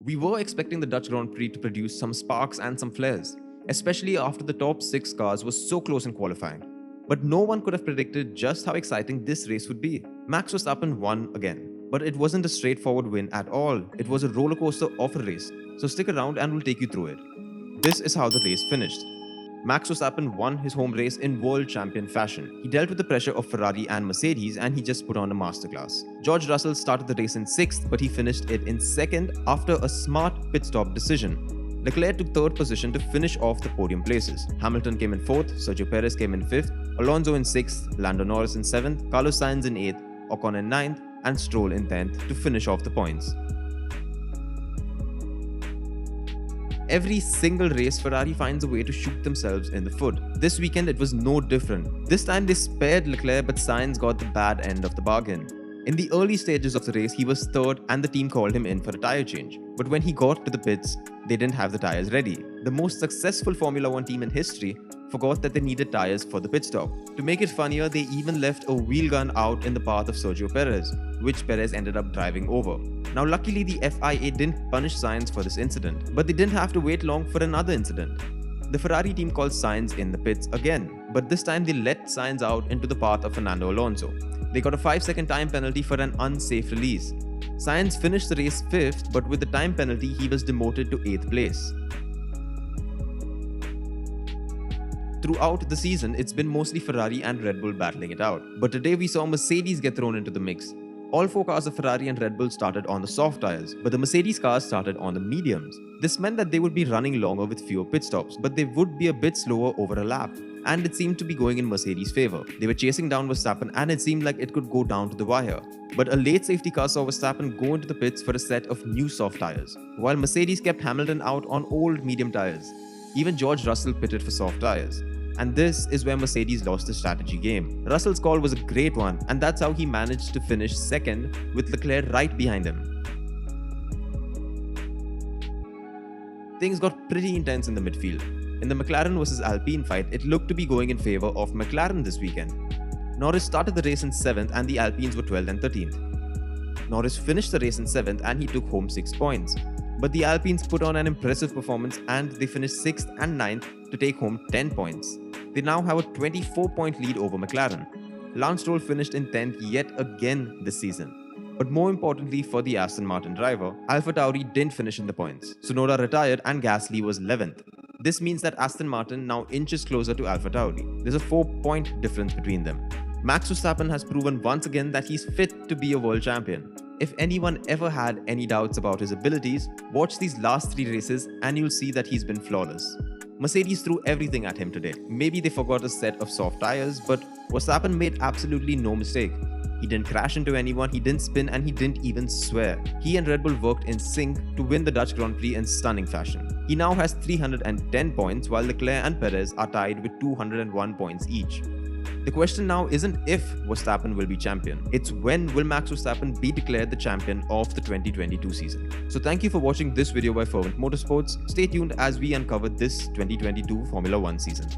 We were expecting the Dutch Grand Prix to produce some sparks and some flares, especially after the top 6 cars were so close in qualifying. But no one could have predicted just how exciting this race would be. Max Verstappen won again, but it wasn't a straightforward win at all. It was a roller coaster of a race. So stick around and we'll take you through it. This is how the race finished. Max Verstappen won his home race in world champion fashion. He dealt with the pressure of Ferrari and Mercedes and he just put on a masterclass. George Russell started the race in 6th, but he finished it in 2nd after a smart pit stop decision. Leclerc took 3rd position to finish off the podium places. Hamilton came in 4th, Sergio Perez came in 5th, Alonso in 6th, Lando Norris in 7th, Carlos Sainz in 8th, Ocon in 9th, and Stroll in 10th to finish off the points. Every single race, Ferrari finds a way to shoot themselves in the foot. This weekend, it was no different. This time, they spared Leclerc, but Sainz got the bad end of the bargain. In the early stages of the race, he was 3rd and the team called him in for a tyre change. But when he got to the pits, they didn't have the tyres ready. The most successful Formula 1 team in history forgot that they needed tyres for the pit stop. To make it funnier, they even left a wheel gun out in the path of Sergio Perez, which Perez ended up driving over. Now luckily the FIA didn't punish Sainz for this incident, but they didn't have to wait long for another incident. The Ferrari team called Sainz in the pits again, but this time they let Sainz out into the path of Fernando Alonso. They got a 5-second time penalty for an unsafe release. Sainz finished the race 5th, but with the time penalty he was demoted to 8th place. Throughout the season, it's been mostly Ferrari and Red Bull battling it out. But today we saw Mercedes get thrown into the mix. All 4 cars of Ferrari and Red Bull started on the soft tyres, but the Mercedes cars started on the mediums. This meant that they would be running longer with fewer pit stops, but they would be a bit slower over a lap. And it seemed to be going in Mercedes' favour. They were chasing down Verstappen and it seemed like it could go down to the wire. But a late safety car saw Verstappen go into the pits for a set of new soft tyres, while Mercedes kept Hamilton out on old medium tyres. Even George Russell pitted for soft tyres. And this is where Mercedes lost the strategy game. Russell's call was a great one, and that's how he managed to finish 2nd with Leclerc right behind him. Things got pretty intense in the midfield. In the McLaren vs Alpine fight, it looked to be going in favour of McLaren this weekend. Norris started the race in 7th and the Alpines were 12th and 13th. Norris finished the race in 7th and he took home 6 points. But the Alpines put on an impressive performance and they finished 6th and 9th to take home 10 points. They now have a 24-point lead over McLaren. Lance Stroll finished in 10th yet again this season. But more importantly for the Aston Martin driver, AlphaTauri didn't finish in the points. Tsunoda retired and Gasly was 11th. This means that Aston Martin now inches closer to AlphaTauri. There's a 4-point difference between them. Max Verstappen has proven once again that he's fit to be a world champion. If anyone ever had any doubts about his abilities, watch these last 3 races and you'll see that he's been flawless. Mercedes threw everything at him today. Maybe they forgot a set of soft tyres, but Verstappen made absolutely no mistake. He didn't crash into anyone, he didn't spin, and he didn't even swear. He and Red Bull worked in sync to win the Dutch Grand Prix in stunning fashion. He now has 310 points, while Leclerc and Perez are tied with 201 points each. The question now isn't if Verstappen will be champion, it's when will Max Verstappen be declared the champion of the 2022 season. So thank you for watching this video by Fervent Motorsports. Stay tuned as we uncover this 2022 Formula 1 season.